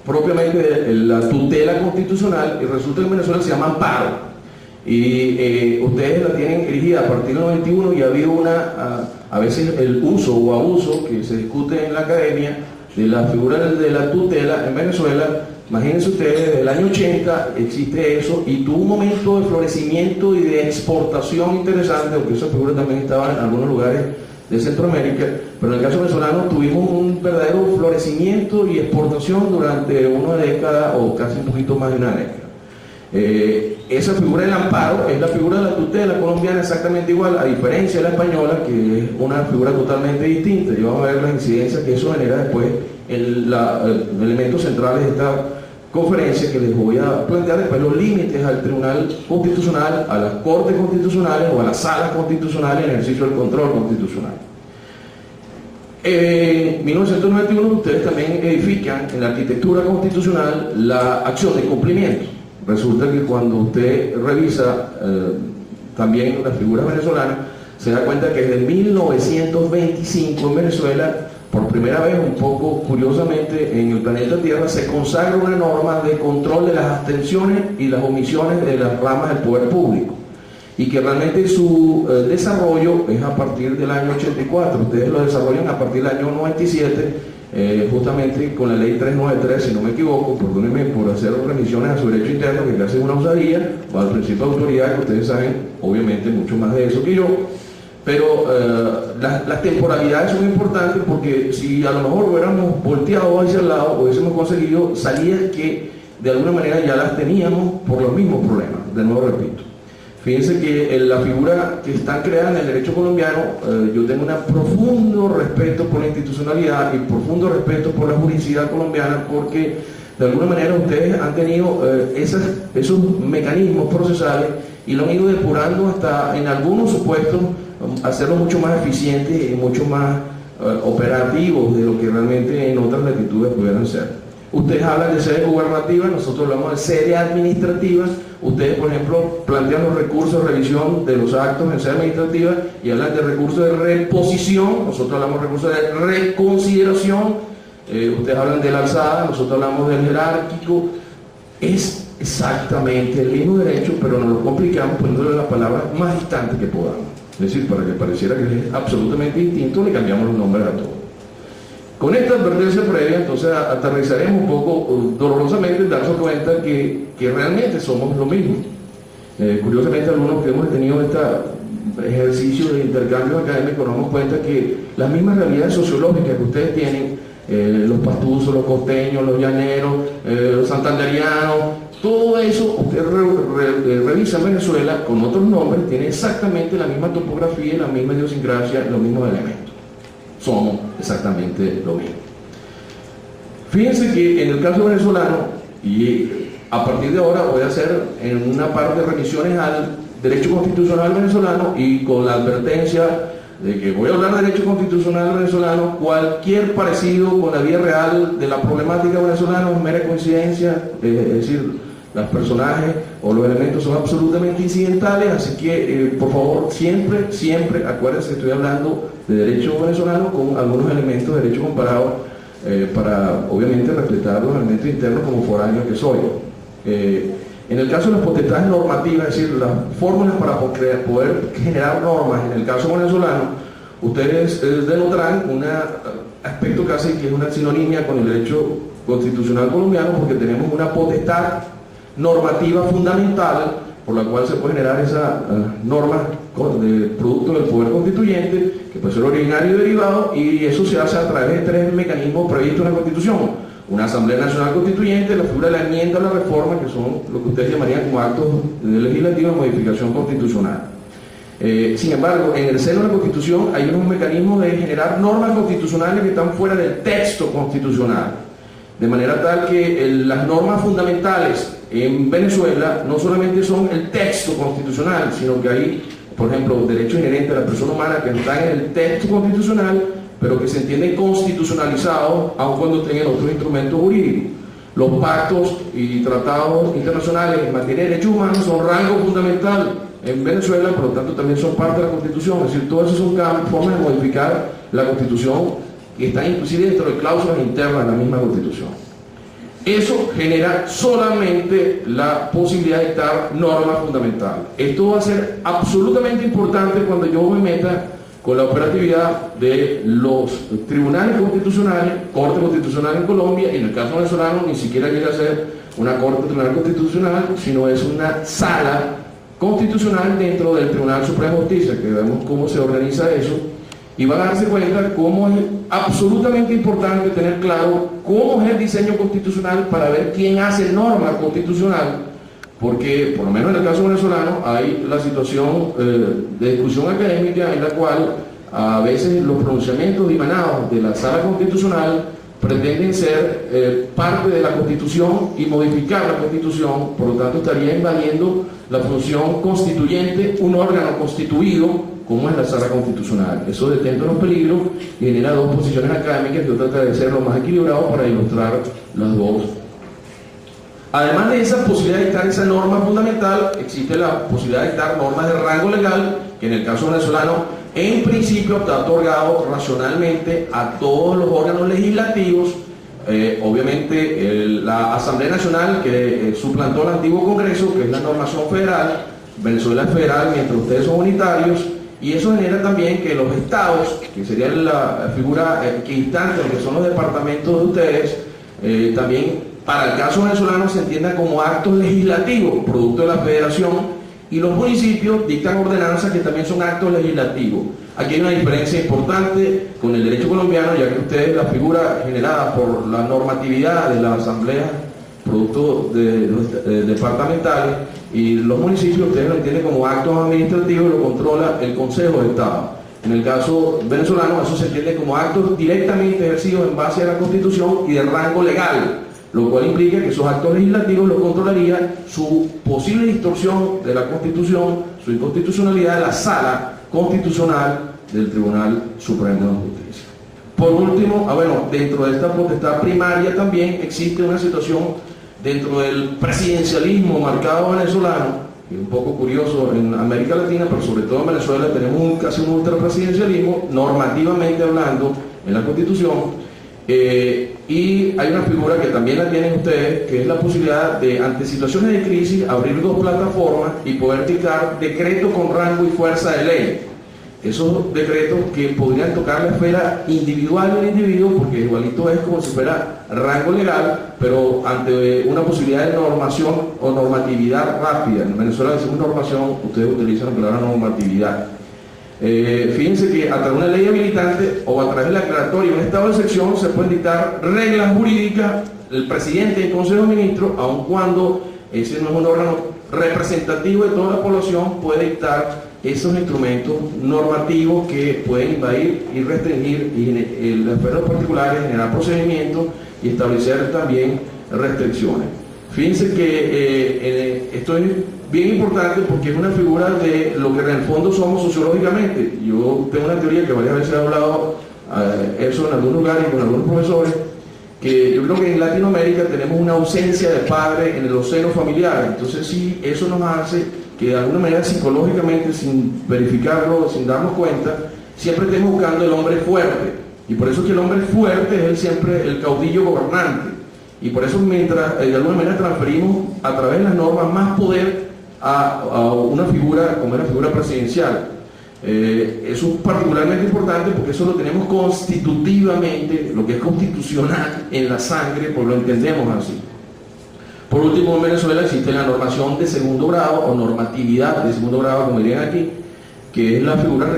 propiamente la tutela constitucional, y resulta que en Venezuela se llama amparo. Y ustedes la tienen erigida a partir del 91 y ha habido a veces el uso o abuso que se discute en la academia de la figura de la tutela en Venezuela. Imagínense ustedes, desde el año 80 existe eso y tuvo un momento de florecimiento y de exportación interesante, aunque esa figura también estaba en algunos lugares de Centroamérica, pero en el caso venezolano tuvimos un verdadero florecimiento y exportación durante una década o casi un poquito más de una década. Esa figura del amparo es la figura de la tutela colombiana exactamente igual, a diferencia de la española, que es una figura totalmente distinta, y vamos a ver las incidencias que eso genera después en elementos centrales de esta conferencia, que les voy a plantear después los límites al Tribunal Constitucional, a las Cortes Constitucionales o a las salas constitucionales en ejercicio del control constitucional. En 1991 ustedes también edifican en la arquitectura constitucional la acción de cumplimiento. Resulta que cuando usted revisa también las figuras venezolanas, se da cuenta que desde 1925 en Venezuela, por primera vez, un poco curiosamente, en el planeta Tierra se consagra una norma de control de las abstenciones y las omisiones de las ramas del poder público, y que realmente su desarrollo es a partir del año 84. Ustedes lo desarrollan a partir del año 97, justamente con la ley 393, si no me equivoco, perdónenme por hacer remisiones a su derecho interno, que casi es una osadía, o al principio de autoridad, que ustedes saben obviamente mucho más de eso que yo. Pero las temporalidades son importantes, porque si a lo mejor hubiéramos volteado hacia el lado, hubiésemos conseguido salida que de alguna manera ya las teníamos por los mismos problemas. De nuevo repito, fíjense que la figura que están creada en el derecho colombiano, yo tengo un profundo respeto por la institucionalidad y profundo respeto por la juridicidad colombiana, porque de alguna manera ustedes han tenido esos mecanismos procesales y lo han ido depurando hasta, en algunos supuestos, hacerlo mucho más eficiente y mucho más operativos de lo que realmente en otras latitudes pudieran ser. Ustedes hablan de sede gubernativa, nosotros hablamos de sede administrativa. Ustedes, por ejemplo, plantean los recursos de revisión de los actos en sede administrativa y hablan de recursos de reposición, nosotros hablamos de recursos de reconsideración. Ustedes hablan de la alzada, nosotros hablamos del jerárquico. Es exactamente el mismo derecho, pero nos lo complicamos poniéndole las palabras más distantes que podamos. Es decir, para que pareciera que es absolutamente distinto, le cambiamos los nombres a todos. Con esta advertencia previa, entonces aterrizaremos un poco dolorosamente en darnos cuenta que realmente somos lo mismo. Curiosamente, algunos que hemos tenido este ejercicio de intercambio académico nos damos cuenta que las mismas realidades sociológicas que ustedes tienen, los pastusos, los costeños, los llaneros, los santanderianos, todo eso usted revisa en Venezuela con otros nombres, tiene exactamente la misma topografía, la misma idiosincrasia, los mismos elementos. Somos exactamente lo mismo. Fíjense que en el caso venezolano, y a partir de ahora voy a hacer en una parte revisiones al derecho constitucional venezolano, y con la advertencia de que voy a hablar de derecho constitucional venezolano, cualquier parecido con la vida real de la problemática venezolana es mera coincidencia, es decir, los personajes o los elementos son absolutamente incidentales, así que por favor siempre acuérdense que estoy hablando de derecho venezolano con algunos elementos de derecho comparado, para obviamente respetar los elementos internos como foráneo que soy. En el caso de las potestades normativas, es decir, las fórmulas para poder generar normas en el caso venezolano, ustedes denotarán un aspecto casi que es una sinonimia con el derecho constitucional colombiano, porque tenemos una potestad normativa fundamental por la cual se puede generar esa norma de producto del poder constituyente, que puede ser originario y derivado, y eso se hace a través de tres mecanismos previstos en la Constitución: una Asamblea Nacional Constituyente, la figura de la enmienda a la reforma, que son lo que ustedes llamarían como actos legislativos de modificación constitucional. Sin embargo, en el seno de la Constitución hay unos mecanismos de generar normas constitucionales que están fuera del texto constitucional, de manera tal que las normas fundamentales en Venezuela no solamente son el texto constitucional, sino que hay, por ejemplo, derechos inherentes a la persona humana que están en el texto constitucional, pero que se entienden constitucionalizados, aun cuando tengan otros instrumentos jurídicos. Los pactos y tratados internacionales en materia de derechos humanos son rango fundamental en Venezuela, por lo tanto también son parte de la Constitución. Es decir, todo eso son formas de modificar la Constitución que están inclusive dentro de cláusulas internas de la misma Constitución. Eso genera solamente la posibilidad de dictar normas fundamentales. Esto va a ser absolutamente importante cuando yo me meta con la operatividad de los tribunales constitucionales, Corte Constitucional en Colombia, y en el caso venezolano ni siquiera llega a ser una Corte Tribunal Constitucional, sino es una sala constitucional dentro del Tribunal Supremo de Justicia, que vemos cómo se organiza eso, y van a darse cuenta cómo es absolutamente importante tener claro cómo es el diseño constitucional para ver quién hace norma constitucional, porque por lo menos en el caso venezolano hay la situación de discusión académica en la cual a veces los pronunciamientos dimanados de la sala constitucional pretenden ser parte de la Constitución y modificar la Constitución, por lo tanto estaría invadiendo la función constituyente, un órgano constituido como es la sala constitucional. Eso detenta los peligros y genera dos posiciones académicas que yo trataré de ser lo más equilibrado para ilustrar las dos. Además de esa posibilidad de dictar esa norma fundamental, existe la posibilidad de dictar normas de rango legal, que en el caso venezolano, en principio está otorgado racionalmente a todos los órganos legislativos. Obviamente la Asamblea Nacional, que suplantó al antiguo Congreso, que es la normación federal. Venezuela es federal mientras ustedes son unitarios, y eso genera también que los estados, que sería la figura equidistante, que son los departamentos de ustedes, también para el caso venezolano se entienda como actos legislativos, producto de la federación, y los municipios dictan ordenanzas que también son actos legislativos. Aquí hay una diferencia importante con el derecho colombiano, ya que ustedes, la figura generada por la normatividad de la asamblea, producto de los departamentales, y los municipios ustedes lo entienden como actos administrativos y lo controla el Consejo de Estado. En el caso venezolano eso se entiende como actos directamente ejercidos en base a la Constitución y de rango legal, lo cual implica que esos actos legislativos los controlaría su posible distorsión de la Constitución, su inconstitucionalidad de la Sala Constitucional del Tribunal Supremo de Justicia. Por último, dentro de esta potestad primaria también existe una situación dentro del presidencialismo marcado venezolano, que es un poco curioso en América Latina, pero sobre todo en Venezuela tenemos casi un ultrapresidencialismo, normativamente hablando, en la Constitución. Y hay una figura que también la tienen ustedes, que es la posibilidad de, ante situaciones de crisis, abrir dos plataformas y poder dictar decretos con rango y fuerza de ley. Esos decretos que podrían tocar la esfera individual del individuo, porque igualito es como si fuera rango legal, pero ante una posibilidad de normación o normatividad rápida. En Venezuela decimos normación, ustedes utilizan la palabra normatividad. Fíjense que a través de una ley habilitante o a través de la aclaratoria y un estado de excepción se pueden dictar reglas jurídicas el presidente y el Consejo de Ministros, aun cuando ese no es un órgano representativo de toda la población, puede dictar esos instrumentos normativos que pueden invadir y restringir en las esferas particulares, generar procedimientos y establecer también restricciones. Fíjense que esto es bien importante porque es una figura de lo que en el fondo somos sociológicamente. Yo tengo una teoría que varias veces he hablado eso en algunos lugares con algunos profesores, que yo creo que en Latinoamérica tenemos una ausencia de padre en los senos familiares. Entonces sí, eso nos hace que de alguna manera psicológicamente, sin verificarlo, sin darnos cuenta, siempre estemos buscando el hombre fuerte. Y por eso es que el hombre fuerte es siempre el caudillo gobernante. Y por eso mientras de alguna manera transferimos a través de las normas más poder a una figura como es la figura presidencial. Eso es particularmente importante porque eso lo tenemos constitutivamente, lo que es constitucional en la sangre, pues lo entendemos así. Por último, en Venezuela existe la normación de segundo grado o normatividad de segundo grado, como dirían aquí, que es la figura